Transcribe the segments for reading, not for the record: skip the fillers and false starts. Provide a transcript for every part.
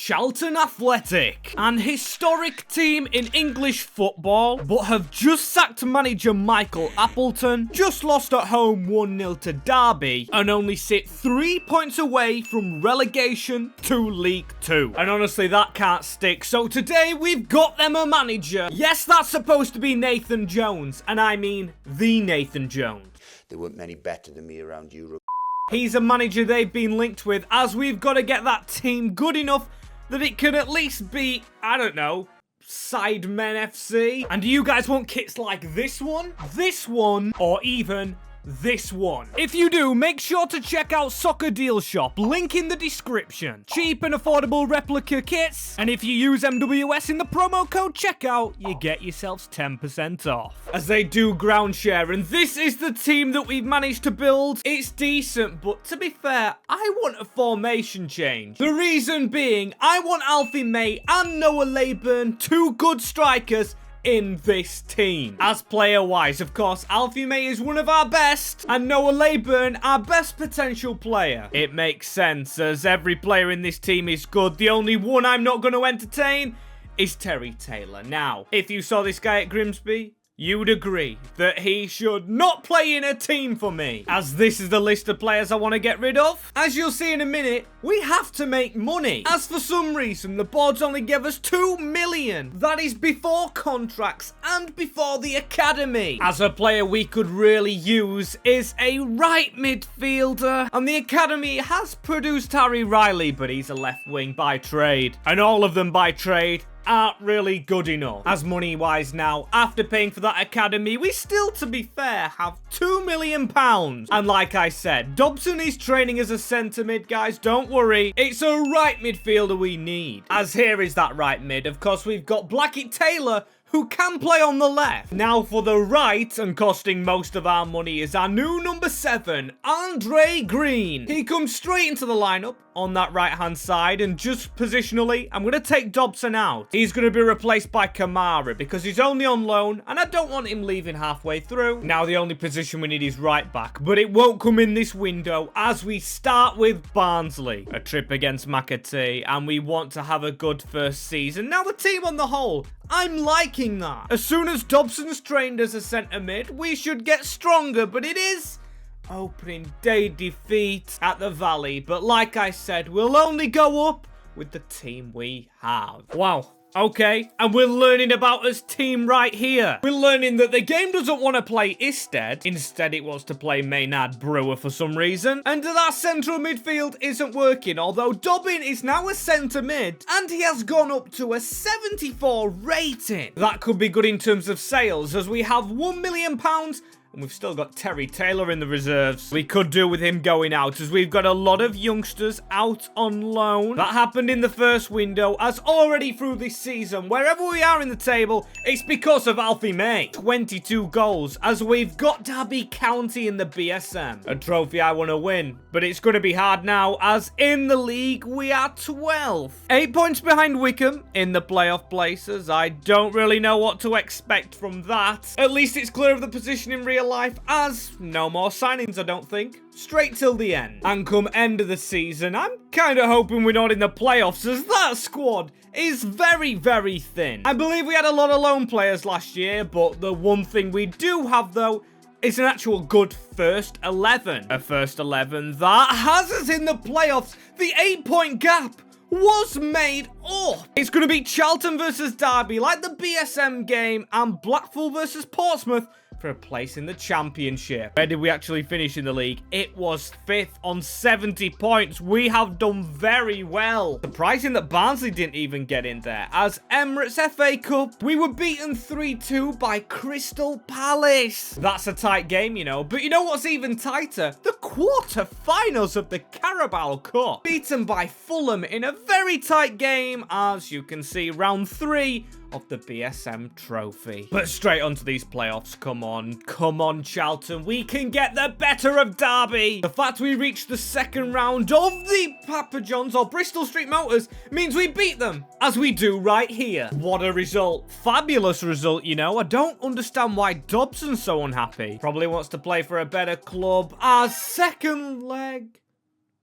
Charlton Athletic, an historic team in English football, but have just sacked manager Michael Appleton, just lost at home 1-0 to Derby, and only sit 3 points away from relegation to League Two. And honestly, that can't stick, so today we've got them a manager. Yes, that's supposed to be Nathan Jones, and I mean the Nathan Jones. There weren't many better than me around Europe. He's a manager they've been linked with, as we've got to get that team good enough that it can at least be, I don't know, Sidemen FC. And do you guys want kits like this one, or even this one? If you do, make sure to check out Soccer Deal Shop, link in the description. Cheap and affordable replica kits, and if you use MWS in the promo code checkout, you get yourselves 10% off. As they do ground share, and this is the team that we've managed to build. It's decent, but to be fair, I want a formation change. The reason being, I want Alfie and Noah Leaburn, two good strikers, in this team. As player-wise, of course, Alfie is one of our best, and Noah Leaburn, our best potential player. It makes sense, as every player in this team is good. The only one I'm not going to entertain is Taylor. Now, if you saw this guy at Grimsby, you would agree that he should not play in a team for me, as this is the list of players I want to get rid of. As you'll see in a minute, we have to make money, as for some reason the boards only give us 2 million. That is before contracts and before the academy. As a player we could really use is a right midfielder, and the academy has produced Harry Riley, but he's a left wing by trade, and all of them by trade aren't really good enough. As money-wise now, after paying for that academy, we still, to be fair, have £2 million. And like I said, Dobson is training as a centre mid, guys. Don't worry. It's a right midfielder we need. As here is that right mid. Of course, we've got Blackett-Taylor, who can play on the left. Now for the right, and costing most of our money, is our new number 7, Andre Green. He comes straight into the lineup on that right-hand side, and just positionally, I'm going to take Dobson out. He's going to be replaced by Conor because he's only on loan, and I don't want him leaving halfway through. Now the only position we need is right back, but it won't come in this window, as we start with Barnsley. A trip against McAtee, and we want to have a good first season. Now the team on the whole, I'm liking that. As soon as Dobson's trained as a centre mid, we should get stronger, but it is opening day defeat at the Valley. But like I said, we'll only go up with the team we have. Wow. Okay, and we're learning about this team right here. We're learning that the game doesn't want to play Isted. Instead, it wants to play Maynard-Brewer for some reason. And that central midfield isn't working, although Dobson is now a centre mid, and he has gone up to a 74 rating. That could be good in terms of sales, as we have £1 million, and we've still got Taylor in the reserves. We could do with him going out, as we've got a lot of youngsters out on loan. That happened in the first window, as already through this season, wherever we are in the table, it's because of Alfie. 22 goals, as we've got Derby County in the BSM. A trophy I want to win, but it's going to be hard now, as in the league, we are 12th. 8 points behind Wickham in the playoff places. I don't really know what to expect from that. At least it's clear of the position in real life, as no more signings, I don't think. Straight till the end. And come end of the season, I'm kind of hoping we're not in the playoffs, as that squad is very, very thin. I believe we had a lot of loan players last year, but the one thing we do have, though, is an actual good first 11. A first 11 that has us in the playoffs. The 8-point gap was made up. It's going to be Charlton versus Derby, like the BSM game, and Blackpool versus Portsmouth for a place in the championship. Where did we actually finish in the league? It was 5th on 70 points. We have done very well. Surprising that Barnsley didn't even get in there. As Emirates FA Cup, we were beaten 3-2 by Crystal Palace. That's a tight game, you know. But you know what's even tighter? The quarter-finals of the Carabao Cup. Beaten by Fulham in a very tight game, as you can see, round 3 of the BSM trophy. But straight onto these playoffs, come on Charlton, we can get the better of Derby. The fact we reached the second round of the Papa John's or Bristol Street Motors means we beat them, as we do right here. What a result. Fabulous result, you know. I don't understand why Dobson's so unhappy. Probably wants to play for a better club. Our second leg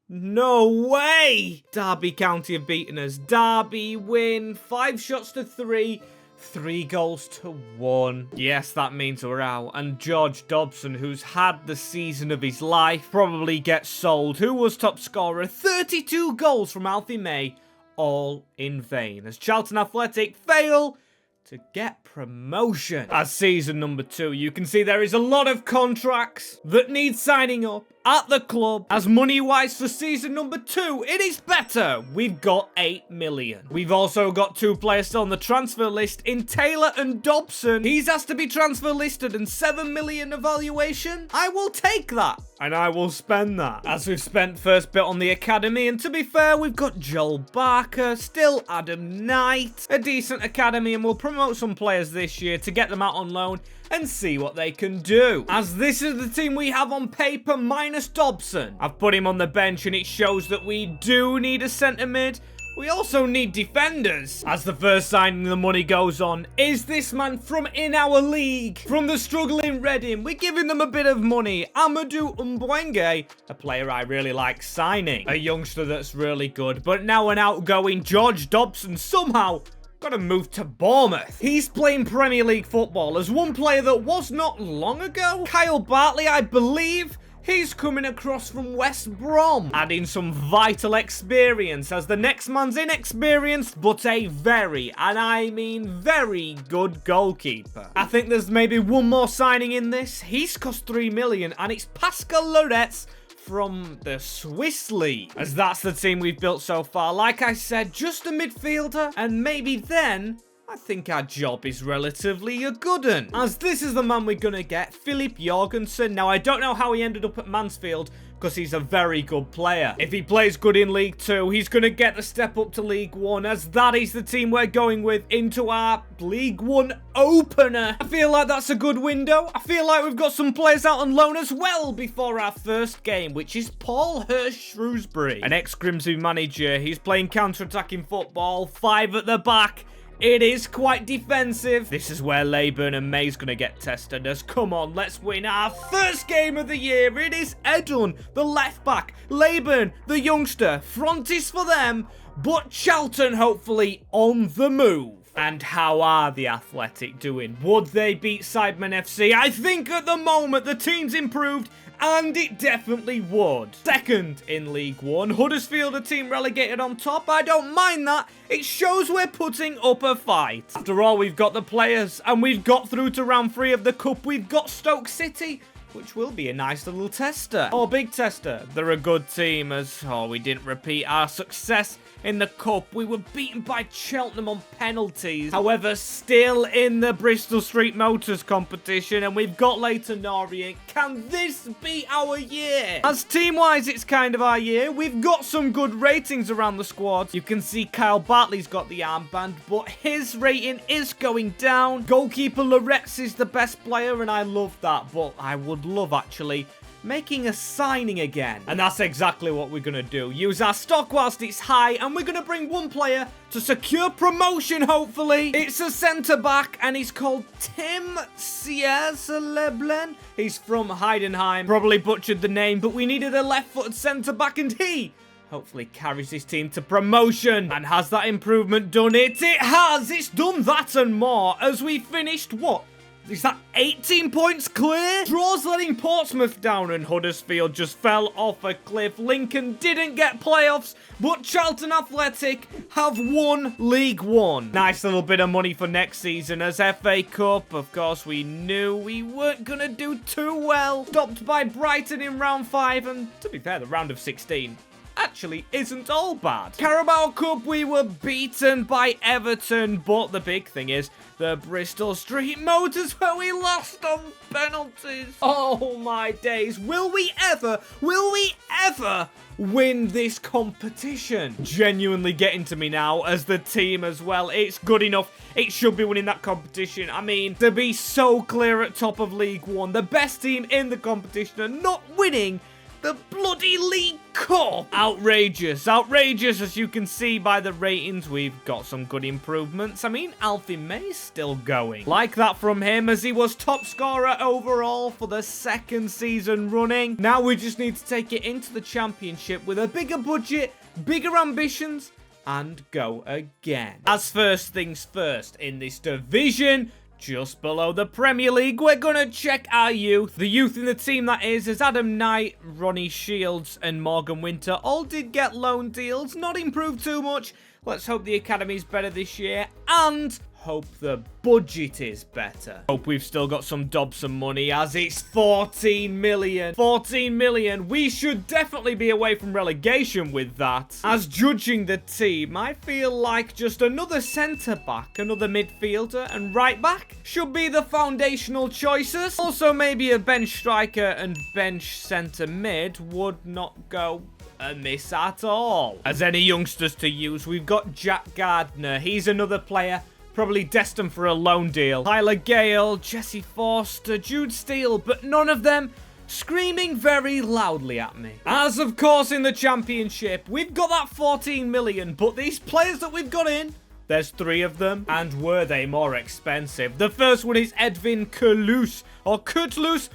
No way! Derby County have beaten us. Derby win 5 shots to 3. 3 goals to 1. Yes, that means we're out. And George Dobson, who's had the season of his life, probably gets sold. Who was top scorer? 32 goals from Alfie May, all in vain. As Charlton Athletic fail to get promotion. As season number 2, you can see there is a lot of contracts that need signing up at the club. As money-wise for season number 2, it is better. We've got 8 million. We've also got 2 players still on the transfer list in Taylor and Dobson. He's asked to be transfer listed and 7 million evaluation. I will take that. And I will spend that. As we've spent first bit on the academy, and to be fair, we've got Joel Barker, still Adam Knight, a decent academy, and we'll promote some players this year to get them out on loan and see what they can do. As this is the team we have on paper minus Dobson. I've put him on the bench and it shows that we do need a centre mid. We also need defenders. As the first signing the money goes on is this man from in our league. From the struggling Reading, we're giving them a bit of money. Amadou Mbwenge, a player I really like signing. A youngster that's really good, but now an outgoing George Dobson somehow got to move to Bournemouth. He's playing Premier League football as one player that was not long ago. Kyle Bartley, I believe. He's coming across from West Brom, adding some vital experience as the next man's inexperienced, but a very, and I mean very good goalkeeper. I think there's maybe one more signing in this. He's cost 3 million and it's Pascal Loretz from the Swiss League. As that's the team we've built so far. Like I said, just a midfielder, and maybe then I think our job is relatively a good un. As this is the man we're gonna get, Philip Jorgensen. Now, I don't know how he ended up at Mansfield, because he's a very good player. If he plays good in League 2, he's going to get the step up to League 1, as that is the team we're going with into our League 1 opener. I feel like that's a good window. I feel like we've got some players out on loan as well before our first game, which is Paul Hirsch Shrewsbury, an ex-Grimsby manager. He's playing counter-attacking football, 5 at the back. It is quite defensive. This is where Leaburn and May's going to get tested as, come on, let's win our first game of the year. It is Edun, the left back. Leaburn, the youngster. Front is for them, but Charlton hopefully on the move. And how are the Athletic doing? Would they beat Sidemen FC? I think at the moment the team's improved, and it definitely would. Second in League 1. Huddersfield, a team relegated on top. I don't mind that. It shows we're putting up a fight. After all, we've got the players, and we've got through to round 3 of the Cup. We've got Stoke City, which will be a nice little tester. Or big tester. They're a good team as, we didn't repeat our success in the Cup. We were beaten by Cheltenham on penalties. However, still in the Bristol Street Motors competition, and we've got Leyton Orient. Can this be our year? As team-wise, it's kind of our year. We've got some good ratings around the squad. You can see Kyle Bartley's got the armband, but his rating is going down. Goalkeeper Loretz is the best player, and I love that, but I would love actually making a signing again. And that's exactly what we're going to do. Use our stock whilst it's high, and we're going to bring one player to secure promotion, hopefully. It's a centre-back, and he's called Tim Siersleblen. He's from Heidenheim. Probably butchered the name, but we needed a left-footed centre-back, and he hopefully carries his team to promotion. And has that improvement done it? It has! It's done that and more, as we finished, what? Is that 18 points clear? Draws letting Portsmouth down, and Huddersfield just fell off a cliff. Lincoln didn't get playoffs, but Charlton Athletic have won League 1. Nice little bit of money for next season as FA Cup. Of course, we knew we weren't going to do too well. Stopped by Brighton in round 5, and to be fair, the round of 16 actually isn't all bad. Carabao Cup, we were beaten by Everton, but the big thing is the Bristol Street Motors, where we lost on penalties. Oh my days, will we ever win this competition? Genuinely getting to me now as the team as well. It's good enough. It should be winning that competition. I mean, to be so clear at top of League 1, the best team in the competition, and not winning The bloody League Cup! Outrageous, outrageous. As you can see by the ratings, we've got some good improvements. I mean, Alfie May's still going. Like that from him, as he was top scorer overall for the second season running. Now we just need to take it into the championship with a bigger budget, bigger ambitions, and go again. As first things first, in this division, just below the Premier League, we're going to check our youth. The youth in the team, that is Adam Knight, Ronnie Shields, and Morgan Winter. All did get loan deals, not improved too much. Let's hope the academy's better this year, and hope the budget is better. Hope we've still got some Dobson money, as it's 14 million. 14 million. We should definitely be away from relegation with that. As judging the team, I feel like just another centre-back, another midfielder, and right-back should be the foundational choices. Also, maybe a bench striker and bench centre-mid would not go amiss at all. As any youngsters to use, we've got Jack Gardner. He's another player probably destined for a loan deal. Tyler Gale, Jesse Forster, Jude Steele, but none of them screaming very loudly at me. As of course in the championship, we've got that 14 million, but these players that we've got in, there's 3 of them, and were they more expensive? The first one is Edwin Kurtlus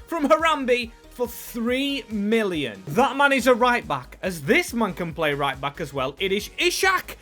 from Harambe for 3 million. That man is a right back, as this man can play right back as well. It is Ishak.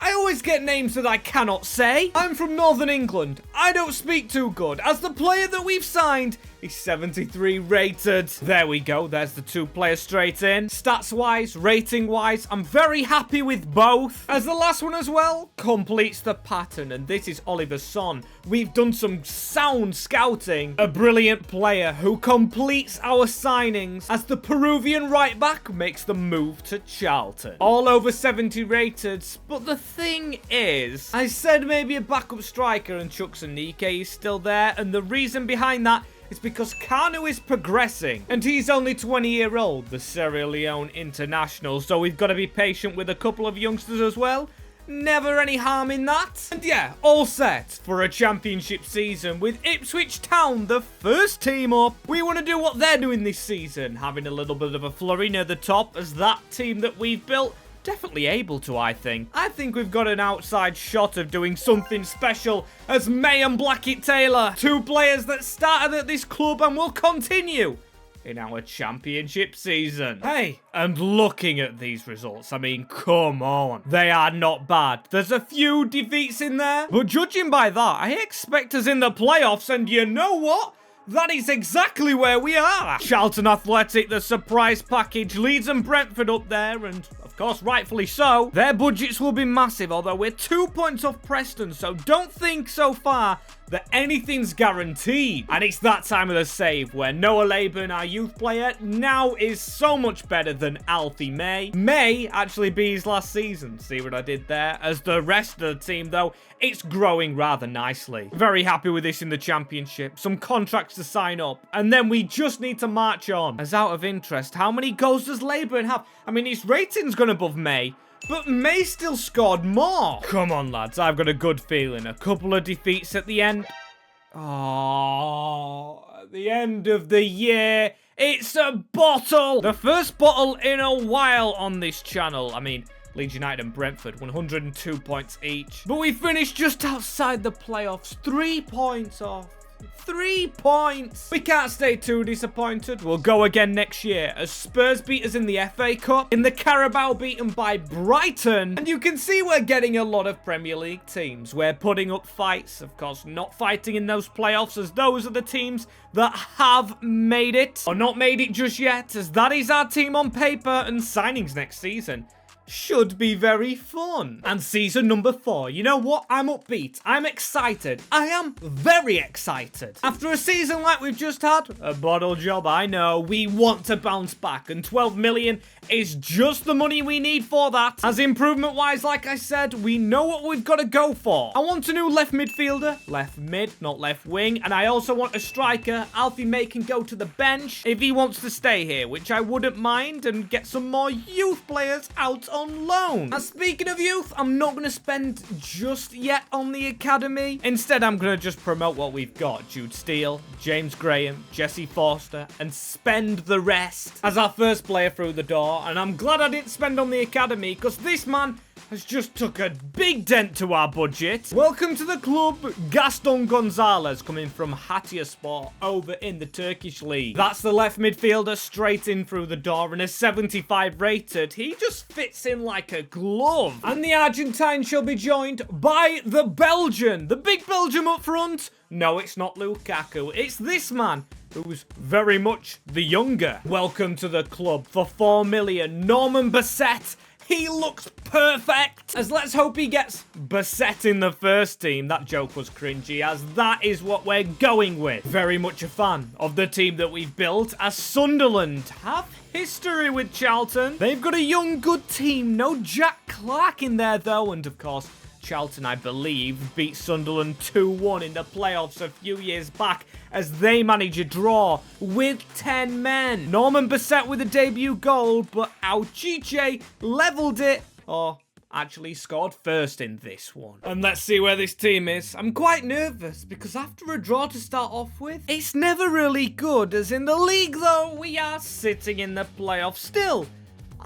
I always get names that I cannot say. I'm from Northern England. I don't speak too good. As the player that we've signed, he's 73 rated. There we go. There's the 2 players straight in. Stats-wise, rating-wise, I'm very happy with both. As the last one as well completes the pattern, and this is Oliver Son. We've done some sound scouting. A brilliant player who completes our signings as the Peruvian right-back makes the move to Charlton. All over 70 rated, but the thing is, I said maybe a backup striker, and Chuks Anike is still there, and the reason behind that is because Conor is progressing, and he's only 20-year-old, the Sierra Leone international, so we've got to be patient with a couple of youngsters as well. Never any harm in that. And yeah, all set for a championship season with Ipswich Town, the first team up. We want to do what they're doing this season, having a little bit of a flurry near the top, as that team that we've built definitely able to, I think. I think we've got an outside shot of doing something special as May and Blackett-Taylor, 2 players that started at this club and will continue in our championship season. Hey, and looking at these results, I mean, come on. They are not bad. There's a few defeats in there, but judging by that, I expect us in the playoffs, and you know what? That is exactly where we are. Charlton Athletic, the surprise package, Leeds and Brentford up there, and of course, rightfully so. Their budgets will be massive, although we're 2 points off Preston, so don't think so far that anything's guaranteed. And it's that time of the save where Noah Leaburn, our youth player, now is so much better than Alfie May. May actually be his last season. See what I did there? As the rest of the team, though, it's growing rather nicely. Very happy with this in the championship. Some contracts to sign up, and then we just need to march on. As out of interest, how many goals does Leaburn have? I mean, his rating's gone above May, but May still scored more. Come on, lads. I've got a good feeling. A couple of defeats at the end. Oh, at the end of the year, it's a bottle. The first bottle in a while on this channel. I mean, Leeds United and Brentford, 102 points each. But we finished just outside the playoffs. 3 points off. 3 points. We can't stay too disappointed. We'll go again next year as Spurs beat us in the FA Cup, in the Carabao beaten by Brighton, and you can see we're getting a lot of Premier League teams. We're putting up fights, of course, not fighting in those playoffs, as those are the teams that have made it, or not made it just yet, as that is our team on paper, and signings next season should be very fun. And season number 4, you know what? I'm upbeat. I'm excited. I am very excited. After a season like we've just had, a bottle job, I know, we want to bounce back, and 12 million is just the money we need for that. As improvement-wise, like I said, we know what we've got to go for. I want a new left midfielder, left mid, not left wing, and I also want a striker. Alfie May can go to the bench if he wants to stay here, which I wouldn't mind, and get some more youth players out on loan. And speaking of youth, I'm not going to spend just yet on the academy. Instead, I'm going to just promote what we've got. Jude Steele, James Graham, Jesse Forster, and spend the rest as our first player through the door. And I'm glad I didn't spend on the academy, because this man has just took a big dent to our budget. Welcome to the club, Gaston Gonzalez, coming from Hatayspor over in the Turkish league. That's the left midfielder straight in through the door, and a 75 rated. He just fits in like a glove. And the Argentine shall be joined by the Belgian, the big Belgium up front. No, it's not Lukaku. It's this man, who's very much the younger. Welcome to the club for 4 million, Norman Bassett. He looks perfect. As let's hope he gets Bassett in the first team. That joke was cringy, as that is what we're going with. Very much a fan of the team that we've built, as Sunderland have history with Charlton. They've got a young, good team. No Jack Clark in there, though. And, of course, Charlton, I believe, beat Sunderland 2-1 in the playoffs a few years back as they managed a draw with 10 men. Norman Bassett with a debut goal, but Auchiche levelled it, or actually scored first in this one. And let's see where this team is. I'm quite nervous because after a draw to start off with, it's never really good, as in the league, though, we are sitting in the playoffs still.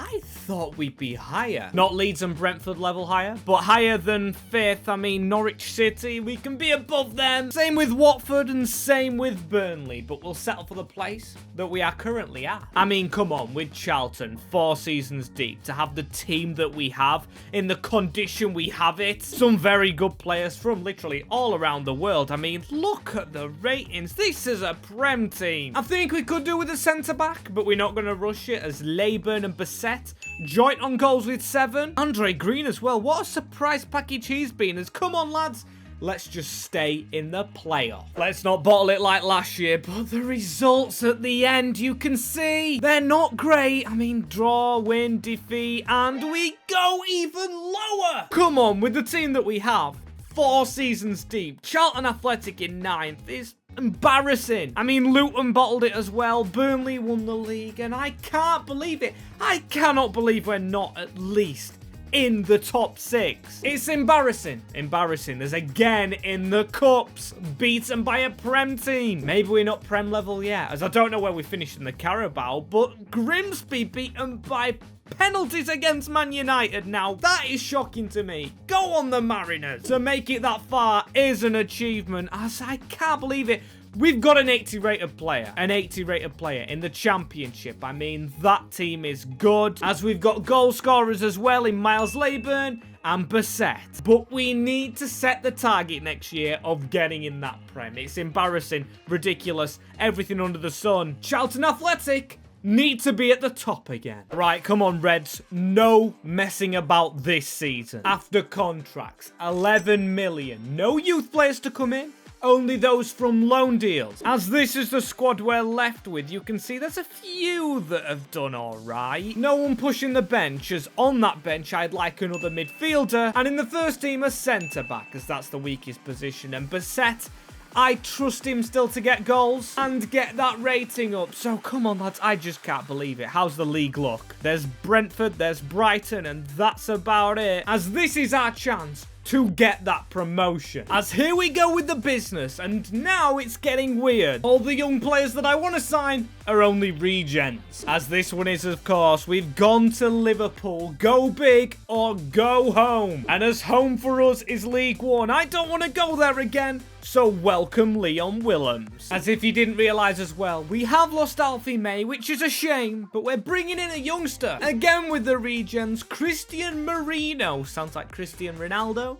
I thought we'd be higher. Not Leeds and Brentford level higher, but higher than 5th. I mean, Norwich City, we can be above them. Same with Watford and same with Burnley, but we'll settle for the place that we are currently at. I mean, come on, with Charlton, 4 seasons deep, to have the team that we have in the condition we have it. Some very good players from literally all around the world. I mean, look at the ratings. This is a Prem team. I think we could do with a centre-back, but we're not going to rush it, as Leaburn and Bassett joint on goals with 7. Andre Green as well. What a surprise package he's been. As come on, lads, let's just stay in the playoff. Let's not bottle it like last year, but the results at the end, you can see, they're not great. I mean, draw, win, defeat, and we go even lower. Come on, with the team that we have, 4 seasons deep, Charlton Athletic in 9th is embarrassing. I mean, Luton bottled it as well. Burnley won the league, and I can't believe it. I cannot believe we're not at least in the top 6. It's embarrassing. Embarrassing. There's again in the cups, beaten by a Prem team. Maybe we're not Prem level yet, as I don't know where we finished in the Carabao, but Grimsby beaten by penalties against Man United now. That is shocking to me. Go on the Mariners. To make it that far is an achievement, as I can't believe it. We've got an 80 rated player. An 80 rated player in the championship. I mean, that team is good. As we've got goal scorers as well in Miles Leaburn and Bassett. But we need to set the target next year of getting in that Prem. It's embarrassing, ridiculous, everything under the sun. Charlton Athletic need to be at the top again. Right, come on, Reds. No messing about this season. After contracts, 11 million. No youth players to come in. Only those from loan deals. As this is the squad we're left with, you can see there's a few that have done alright. No one pushing the bench, as on that bench I'd like another midfielder. And in the first team, a centre-back, as that's the weakest position. And Bassett, I trust him still to get goals and get that rating up. So come on, lads, I just can't believe it. How's the league look? There's Brentford, there's Brighton, and that's about it. As this is our chance to get that promotion. As here we go with the business, and now it's getting weird. All the young players that I want to sign are only regents. As this one is, of course, we've gone to Liverpool. Go big or go home. And as home for us is League One, I don't want to go there again. So welcome Leon Willems. As if you didn't realise as well, we have lost Alfie May, which is a shame, but we're bringing in a youngster. Again with the regens, Christian Marino. Sounds like Cristiano Ronaldo.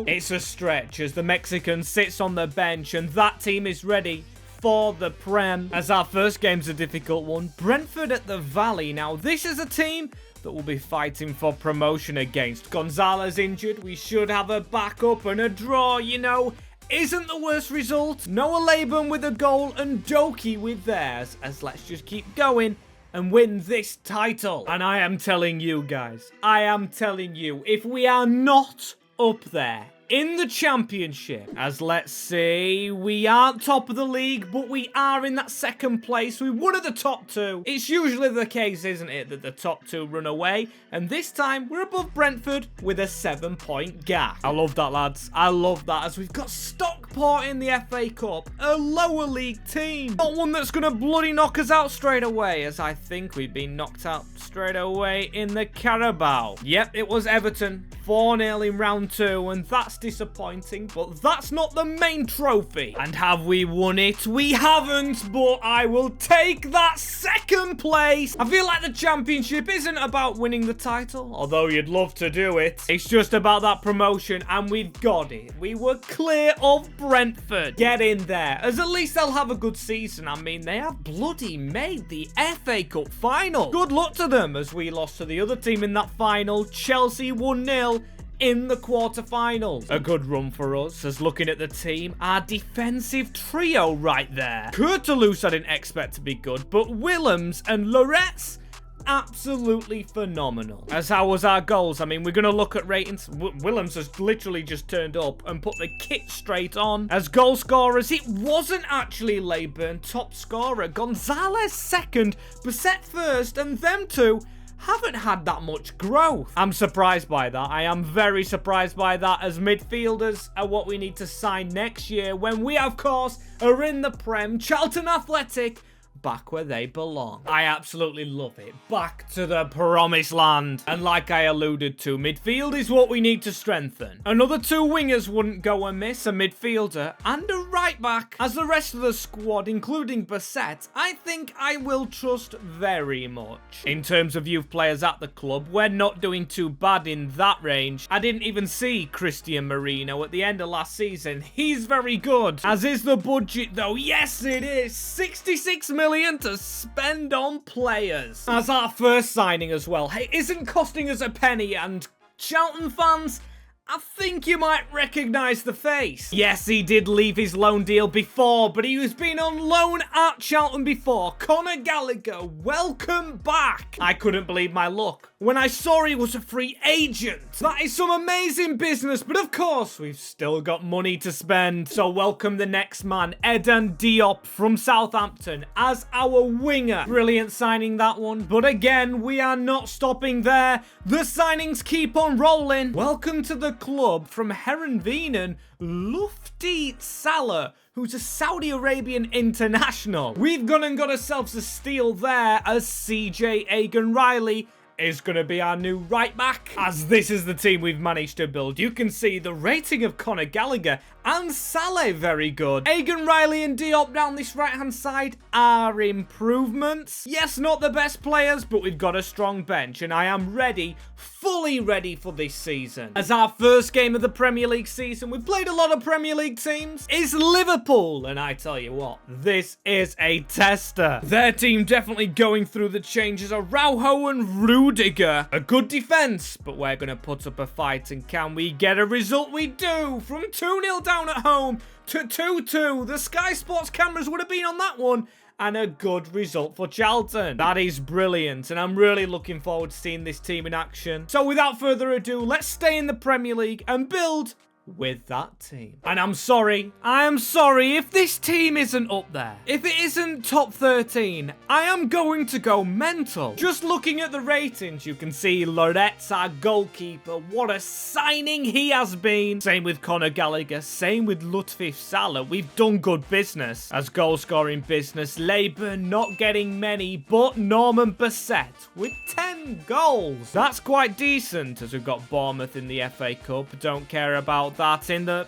It's a stretch as the Mexican sits on the bench, and that team is ready for the Prem. As our first game's a difficult one, Brentford at the Valley. Now this is a team that will be fighting for promotion against. Gonzalez injured, we should have a backup, and a draw, you know, isn't the worst result. Noah Leaburn with a goal and Doki with theirs, as let's just keep going and win this title. And I am telling you guys, I am telling you, if we are not up there in the championship. As let's see, we aren't top of the league, but we are in that second place. We won at the top two. It's usually the case, isn't it, that the top two run away, and this time we're above Brentford with a 7-point gap. I love that, lads. I love that, as we've got Stockport in the FA Cup, a lower league team. Not one that's gonna bloody knock us out straight away, as I think we've been knocked out straight away in the Carabao. Yep, it was Everton, 4-0 in round 2, and that's disappointing, but that's not the main trophy. And have we won it? We haven't, but I will take that second place. I feel like the championship isn't about winning the title, although you'd love to do it. It's just about that promotion, and we've got it. We were clear of Brentford. Get in there, as at least they'll have a good season. I mean, they have bloody made the FA Cup final. Good luck to them, as we lost to the other team in that final, Chelsea 1-0. In the quarterfinals. A good run for us, as looking at the team, our defensive trio right there. Kurtulus I didn't expect to be good, but Willems and Loretz, absolutely phenomenal. As how was our goals? I mean, we're going to look at ratings. Willems has literally just turned up and put the kit straight on. As goal scorers, it wasn't actually Leaburn top scorer. Gonzalez second, Bissett first, and them two haven't had that much growth. I'm surprised by that. I am very surprised by that, as midfielders are what we need to sign next year when we, of course, are in the Prem. Charlton Athletic, back where they belong. I absolutely love it. Back to the promised land. And like I alluded to, midfield is what we need to strengthen. Another 2 wingers wouldn't go amiss, a midfielder and a right back. As the rest of the squad, including Bissett, I think I will trust very much. In terms of youth players at the club, we're not doing too bad in that range. I didn't even see Christian Marino at the end of last season. He's very good. As is the budget though. Yes, it is. 66 million to spend on players. As our first signing as well. Hey, isn't costing us a penny, and Charlton fans, I think you might recognise the face. Yes, he did leave his loan deal before, but he was been on loan at Charlton before. Conor Gallagher, welcome back. I couldn't believe my luck when I saw he was a free agent. That is some amazing business, but of course, we've still got money to spend. So welcome the next man, Edan Diop from Southampton as our winger. Brilliant signing, that one. But again, we are not stopping there. The signings keep on rolling. Welcome to the club from Herenveen, Lufti Salah, who's a Saudi Arabian international. We've gone and got ourselves a steal there, as CJ Egan-Riley is going to be our new right back. As this is the team we've managed to build. You can see the rating of Conor Gallagher and Saleh very good. Egan-Riley and Diop down this right-hand side are improvements. Yes, not the best players, but we've got a strong bench, and I am ready, fully ready for this season. As our first game of the Premier League season, we've played a lot of Premier League teams, is Liverpool, and I tell you what, this is a tester. Their team definitely going through the changes. Araujo and Rudiger. A good defense, but we're going to put up a fight, and can we get a result? We do, from 2-0 down at home to 2-2. The Sky Sports cameras would have been on that one, and a good result for Charlton. That is brilliant, and I'm really looking forward to seeing this team in action. So without further ado, let's stay in the Premier League and build with that team. And I'm sorry if this team isn't up there. If it isn't top 13, I am going to go mental. Just looking at the ratings, you can see Loretz, our goalkeeper, what a signing he has been. Same with Conor Gallagher, same with Lutfi Salah. We've done good business. As goal scoring business, Leaburn not getting many, but Norman Bissett with 10 goals. That's quite decent, as we've got Bournemouth in the FA Cup. Don't care about that. In the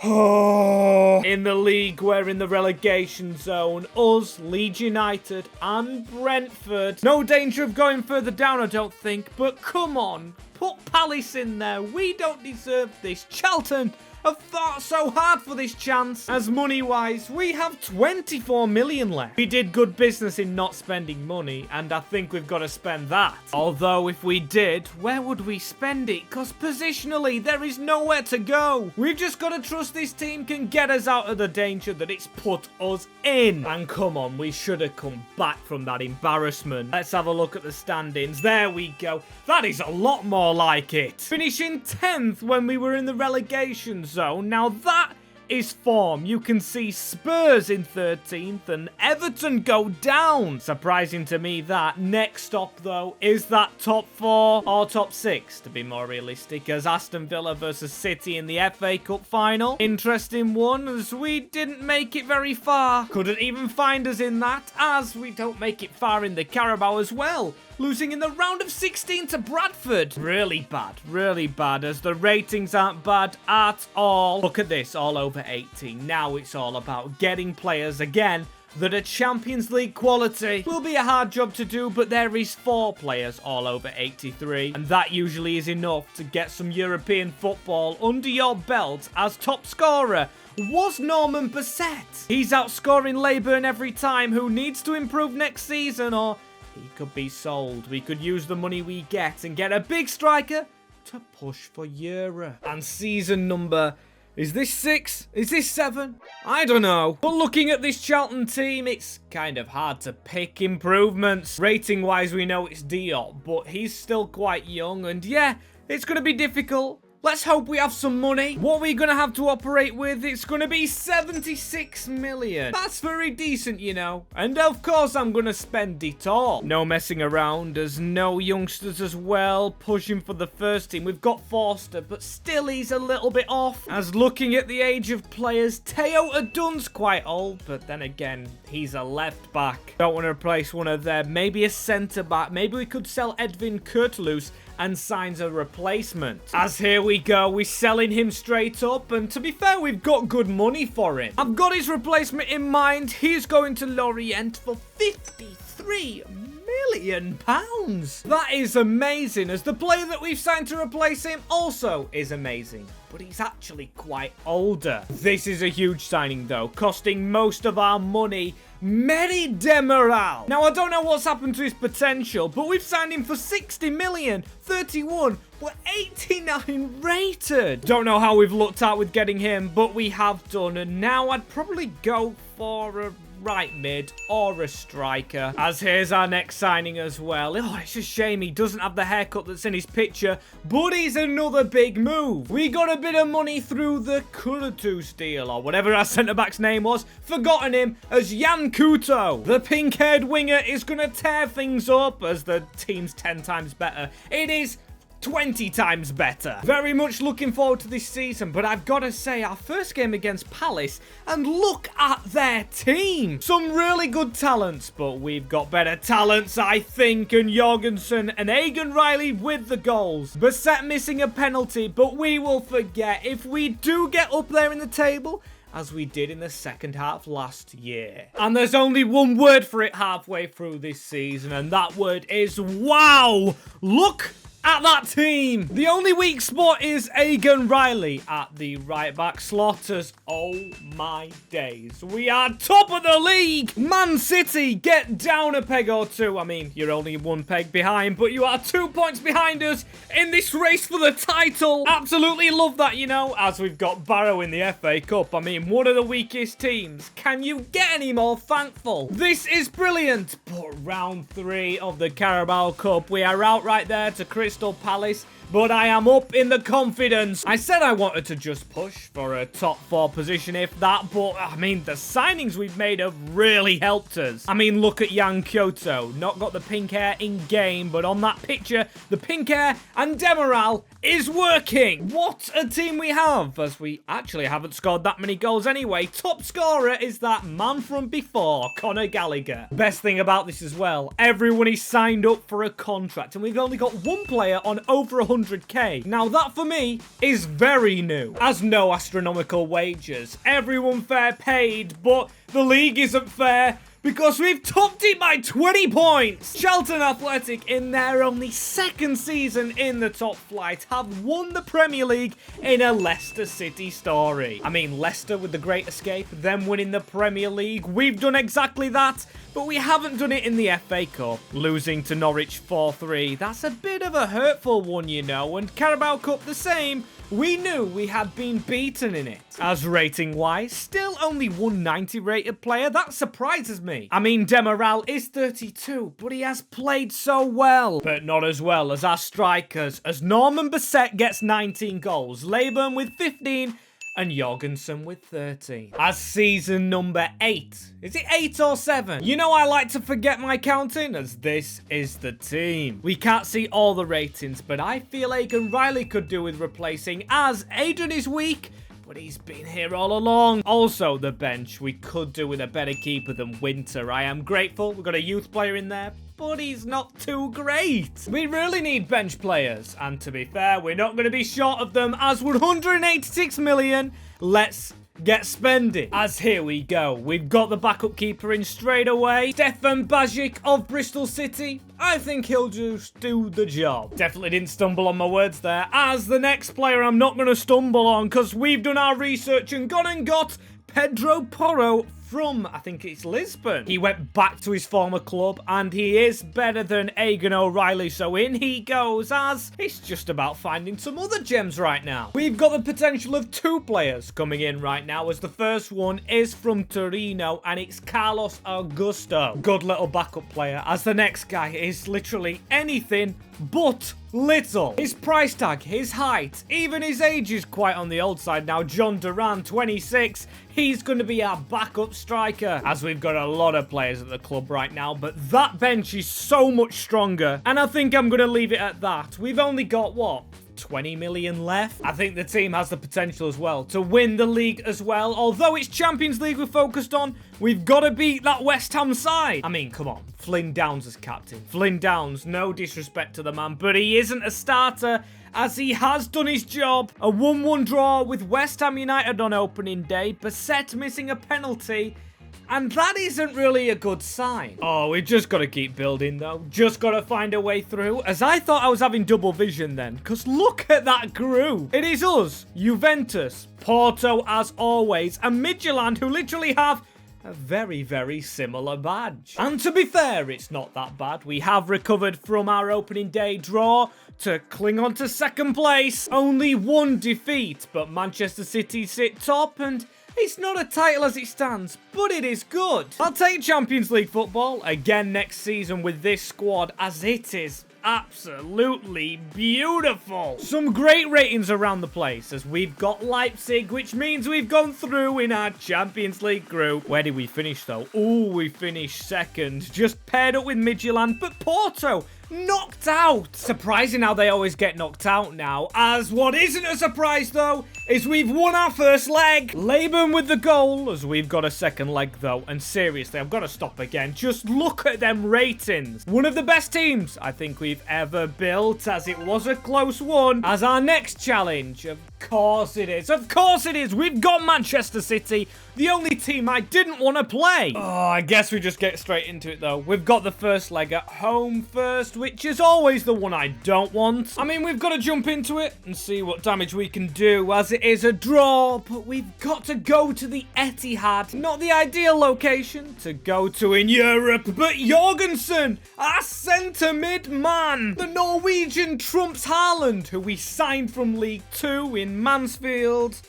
in the league, we're in the relegation zone. Us, Leeds United and Brentford. No danger of going further down, I don't think, but come on, put Palace in there. We don't deserve this. Charlton have fought so hard for this chance. As money-wise, we have 24 million left. We did good business in not spending money, and I think we've got to spend that. Although, if we did, where would we spend it? Because positionally, there is nowhere to go. We've just got to trust this team can get us out of the danger that it's put us in. And come on, we should have come back from that embarrassment. Let's have a look at the standings. There we go. That is a lot more like it. Finishing 10th when we were in the relegation zone. Now that is form. You can see Spurs in 13th and Everton go down. Surprising to me that. Next stop, though, is that top 4 or top 6, to be more realistic, as Aston Villa versus City in the FA Cup final. Interesting one, as we didn't make it very far. Couldn't even find us in that, as we don't make it far in the Carabao as well. Losing in the round of 16 to Bradford. Really bad, as the ratings aren't bad at all. Look at this, all over 18. Now it's all about getting players again that are Champions League quality. Will be a hard job to do, but there is 4 players all over 83, and that usually is enough to get some European football under your belt. As top scorer was Norman Bassett. He's outscoring Leaburn every time, who needs to improve next season, or he could be sold. We could use the money we get and get a big striker to push for Euro. And season number, is this 6? Is this 7? I don't know. But looking at this Charlton team, it's kind of hard to pick improvements. Rating-wise, we know it's Diop, but he's still quite young. And yeah, it's going to be difficult. Let's hope we have some money. What we're going to have to operate with, it's going to be 76 million. That's very decent, you know. And of course, I'm going to spend it all. No messing around. There's no youngsters as well. Pushing for the first team. We've got Forster, but still he's a little bit off. As looking at the age of players, Teo Adun's quite old, but then again, he's a left back. Don't want to replace one of them. Maybe a centre back. Maybe we could sell Edwin Kurtulus and signs a replacement. As here we go, we're selling him straight up, and to be fair, we've got good money for him. I've got his replacement in mind. He's going to Lorient for £53 million. That is amazing, as the player that we've signed to replace him also is amazing, but he's actually quite older. This is a huge signing though, costing most of our money. Demiral. Now, I don't know what's happened to his potential, but we've signed him for 60 million, 31, we're 89 rated. Don't know how we've looked at with getting him, but we have done, and now I'd probably go for a right mid or a striker. As here's our next signing as well. Oh, it's a shame he doesn't have the haircut that's in his picture, but he's another big move. We got a bit of money through the Kurutus deal, or whatever our centre-back's name was. Forgotten him as Jan Kuto. The pink-haired winger is going to tear things up, as the team's 10 times better. It is 20 times better. Very much looking forward to this season, but I've got to say, our first game against Palace, and look at their team. Some really good talents, but we've got better talents, I think, and Jorgensen and Egan Riley with the goals. Bassett missing a penalty, but we will forget if we do get up there in the table, as we did in the second half last year. And there's only one word for it halfway through this season, and that word is wow. Look at that team. The only weak spot is Egan Riley at the right back slot, as oh my days, we are top of the league. Man City, get down a peg or two. I mean, you're only 1 peg behind, but you are 2 points behind us in this race for the title. Absolutely love that, you know, as we've got Barrow in the FA Cup. I mean, one of the weakest teams. Can you get any more thankful? This is brilliant. But round 3 of the Carabao Cup, we are out right there to Crystal Palace, but I am up in the confidence. I said I wanted to just push for a top 4 position, if that, but I mean, the signings we've made have really helped us. I mean, look at Jan Kyoto. Not got the pink hair in game, but on that picture, the pink hair and Demiral is working. What a team we have, as we actually haven't scored that many goals anyway. Top scorer is that man from before, Conor Gallagher. Best thing about this as well, everyone is signed up for a contract, and we've only got one player on over 100k. Now that for me is very new, as no astronomical wages. Everyone fair paid, but the league isn't fair. because we've topped it by 20 points. Charlton Athletic, in their only second season in the top flight, have won the Premier League in a Leicester City story. I mean, Leicester with the Great Escape, them winning the Premier League. We've done exactly that, but we haven't done it in the FA Cup. Losing to Norwich 4-3, that's a bit of a hurtful one, you know, and Carabao Cup the same. We knew we had been beaten in it. As rating-wise, still only 190 rated player. That surprises me. I mean, Demiral is 32, but he has played so well. But not as well as our strikers, as Norman Bissett gets 19 goals, Leaburn with 15, and Jorgensen with 13. As season number 8. Is it 8 or 7? You know I like to forget my counting, as this is the team. We can't see all the ratings, but I feel Aidan Riley could do with replacing, as Aidan is weak, but he's been here all along. Also, the bench, we could do with a better keeper than Winter. I am grateful we've got a youth player in there, but he's not too great. We really need bench players, and to be fair, we're not going to be short of them, as 186 million. Let's get spending. As here we go, we've got the backup keeper in straight away, Stefan Bajic of Bristol City. I think he'll just do the job. Definitely didn't stumble on my words there. As the next player I'm not going to stumble on, because we've done our research and gone and got Pedro Porro from, I think it's Lisbon. He went back to his former club, and he is better than Aidan O'Reilly, so in he goes, as it's just about finding some other gems right now. We've got the potential of 2 players coming in right now, as the first one is from Torino, and it's Carlos Augusto. Good little backup player, as the next guy is literally anything but little. His price tag, his height, even his age is quite on the old side now. John Duran, 26. He's going to be our backup striker, as we've got a lot of players at the club right now, but that bench is so much stronger, and I think I'm going to leave it at that. We've only got, what, 20 million left? I think the team has the potential as well to win the league as well. Although it's Champions League we're focused on, we've got to beat that West Ham side. I mean, come on. Flynn Downs as captain. Flynn Downs, no disrespect to the man, but he isn't a starter, as he has done his job. A 1-1 draw with West Ham United on opening day. Bissett missing a penalty. And that isn't really a good sign. Oh, we've just got to keep building, though. Just got to find a way through. As I thought I was having double vision then. Because look at that group. It is us, Juventus, Porto as always, and Midtjylland, who literally have a very, very similar badge. And to be fair, it's not that bad. We have recovered from our opening day draw to cling on to second place. Only 1 defeat, but Manchester City sit top, and it's not a title as it stands, but it is good. I'll take Champions League football again next season with this squad, as it is absolutely beautiful. Some great ratings around the place, as we've got Leipzig, which means we've gone through in our Champions League group. Where did we finish though? Oh, we finished second, just paired up with Midtjylland, but Porto knocked out. Surprising how they always get knocked out now, as what isn't a surprise though is we've won our first leg. Leaburn with the goal, as we've got a second leg though, and seriously, I've got to stop again. Just look at them ratings. One of the best teams I think we've ever built, as it was a close one. As our next challenge, of course it is. Of course it is. We've got Manchester City, the only team I didn't want to play. Oh, I guess we just get straight into it though. We've got the first leg at home first, which is always the one I don't want. I mean, we've got to jump into it and see what damage we can do, as it is a draw, but we've got to go to the Etihad. Not the ideal location to go to in Europe, but Jorgensen, our centre mid man. The Norwegian trumps Haaland, who we signed from League Two in Mansfield.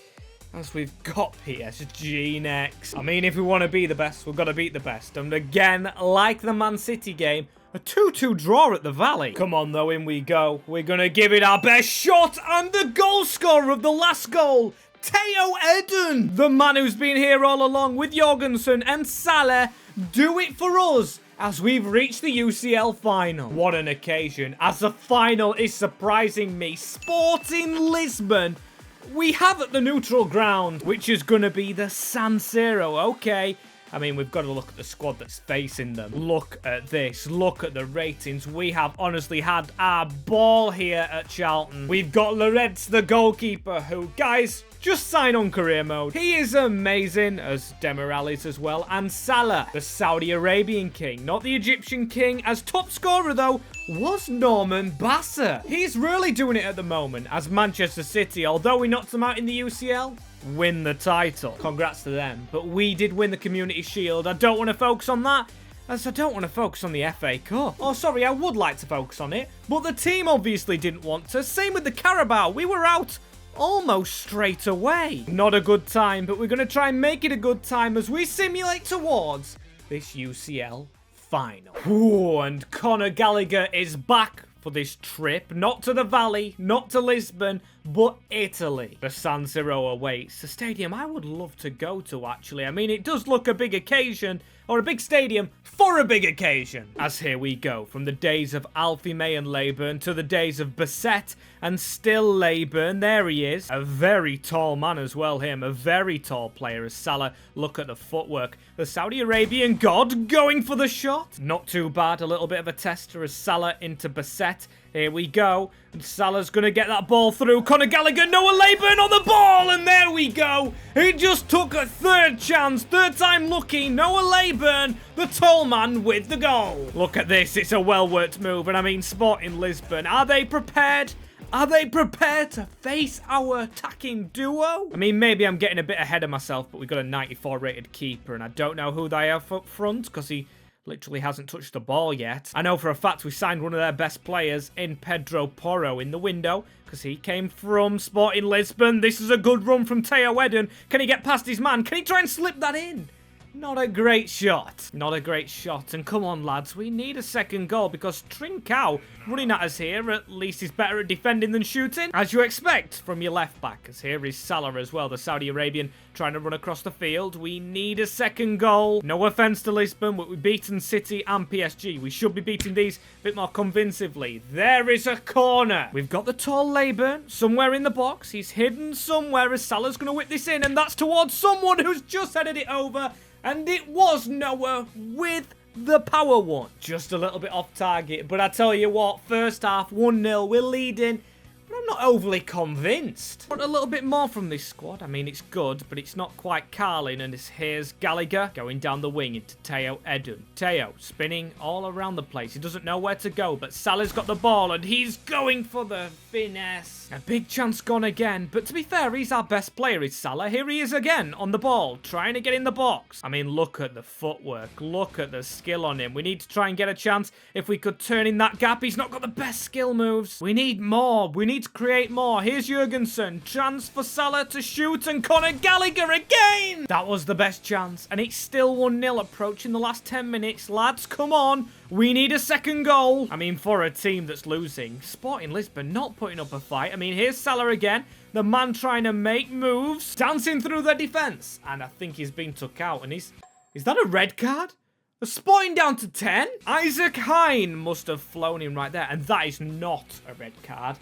As we've got PSG next. I mean, if we want to be the best, we've got to beat the best. And again, like the Man City game, a 2-2 draw at the Valley. Come on, though, in we go. We're going to give it our best shot. And the goal scorer of the last goal, Theo Eden. The man who's been here all along with Jorgensen and Salah, do it for us, as we've reached the UCL final. What an occasion, as the final is surprising me. Sporting Lisbon we have at the neutral ground, which is going to be the San Siro. Okay, I mean, we've got to look at the squad that's facing them. Look at this. Look at the ratings. We have honestly had our ball here at Charlton. We've got Loretz, the goalkeeper, who, guys, just sign on career mode. He is amazing, as Demiral is as well. And Salah, the Saudi Arabian king, not the Egyptian king. As top scorer, though, was Norman Basser. He's really doing it at the moment, as Manchester City, although we knocked them out in the UCL, win the title. Congrats to them. But we did win the Community Shield. I don't want to focus on that, as I don't want to focus on the FA Cup. Oh, sorry, I would like to focus on it, but the team obviously didn't want to. Same with the Carabao. We were out almost straight away. Not a good time, but we're going to try and make it a good time as we simulate towards this UCL final. Ooh, and Conor Gallagher is back for this trip. Not to the Valley, not to Lisbon, but Italy. The San Siro awaits. A stadium I would love to go to, actually. I mean, it does look a big occasion, or a big stadium for a big occasion. As here we go, from the days of Alfie and Leaburn to the days of Bassett and still Leaburn. There he is. A very tall man as well, him. A very tall player as Salah. Look at the footwork. The Saudi Arabian god going for the shot. Not too bad. A little bit of a tester as Salah into Bassett. Here we go. And Salah's going to get that ball through. Conor Gallagher, Noah Leaburn on the ball. And there we go. He just took a third chance. Third time lucky. Noah Leaburn, the tall man with the goal. Look at this. It's a well-worked move. And I mean, Sporting Lisbon. Are they prepared? Are they prepared to face our attacking duo? I mean, maybe I'm getting a bit ahead of myself, but we've got a 94 rated keeper. And I don't know who they have up front because he literally hasn't touched the ball yet. I know for a fact we signed one of their best players in Pedro Porro in the window because he came from Sporting Lisbon. This is a good run from Teo Eden. Can he get past his man? Can he try and slip that in? Not a great shot. Not a great shot. And come on, lads, we need a second goal because Trincao running at us here. At least he's better at defending than shooting, as you expect from your left back. As here is Salah as well, the Saudi Arabian, trying to run across the field. We need a second goal. No offense to Lisbon, but we've beaten City and PSG. We should be beating these a bit more convincingly. There is a corner. We've got the tall Leaburn somewhere in the box. He's hidden somewhere as Salah's going to whip this in, and that's towards someone who's just headed it over. And it was Noah with the power one. Just a little bit off target. But I tell you what, first half, 1-0, we're leading. But I'm not overly convinced. Want a little bit more from this squad. I mean, it's good, but it's not quite Carlin. And here's Gallagher going down the wing into Teo Eden. Teo spinning all around the place. He doesn't know where to go, but Salah's got the ball and he's going for the finesse. A big chance gone again, but to be fair, he's our best player, is Salah. Here he is again on the ball, trying to get in the box. I mean, look at the footwork. Look at the skill on him. We need to try and get a chance. If we could turn in that gap, he's not got the best skill moves. We need more. We need to create more. Here's Jurgensen. Chance for Salah to shoot, and Conor Gallagher again. That was the best chance, and it's still 1-0 approaching the last 10 minutes. Lads, come on. We need a second goal. I mean, for a team that's losing, Sporting Lisbon not putting up a fight. I mean, here's Salah again. The man trying to make moves. Dancing through the defence. And I think he's been took out. And is that a red card? The Sporting down to 10? Isaac Hine must have flown him right there. And that is not a red card.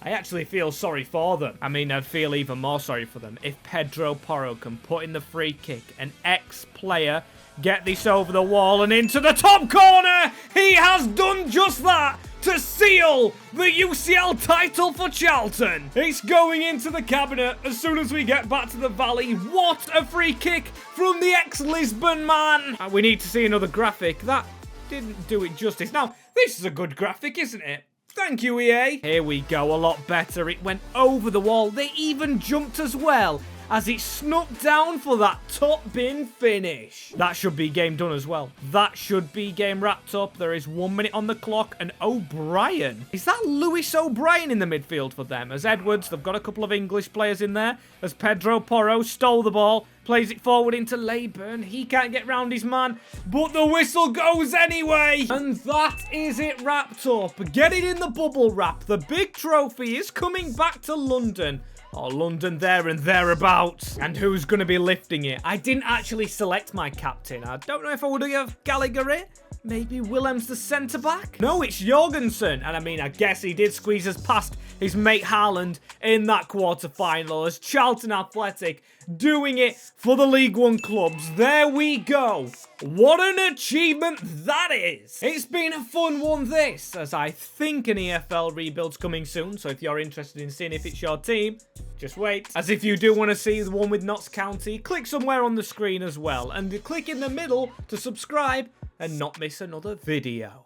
I actually feel sorry for them. I mean, I'd feel even more sorry for them if Pedro Porro can put in the free kick. An ex-player get this over the wall and into the top corner. He has done just that to seal the UCL title for Charlton. It's going into the cabinet as soon as we get back to the Valley. What a free kick from the ex-Lisbon man. We need to see another graphic. That didn't do it justice. Now, this is a good graphic, isn't it? Thank you, EA. Here we go, a lot better. It went over the wall. They even jumped as well as it snuck down for that top bin finish. That should be game done as well. That should be game wrapped up. There is 1 minute on the clock, and O'Brien. Is that Lewis O'Brien in the midfield for them? As Edwards, they've got a couple of English players in there. As Pedro Porro stole the ball, plays it forward into Leaburn. He can't get round his man, but the whistle goes anyway. And that is it wrapped up. Get it in the bubble wrap. The big trophy is coming back to London. Oh, London there and thereabouts. And who's going to be lifting it? I didn't actually select my captain. I don't know if I would have Gallagher it. Maybe Willem's the centre-back? No, it's Jorgensen. And I mean, I guess he did squeeze us past his mate Haaland in that quarter-final as Charlton Athletic doing it for the League One clubs. There we go. What an achievement that is. It's been a fun one this, as I think an EFL rebuild's coming soon, so if you're interested in seeing if it's your team, just wait. As if you do want to see the one with Notts County, click somewhere on the screen as well, and click in the middle to subscribe and not miss another video.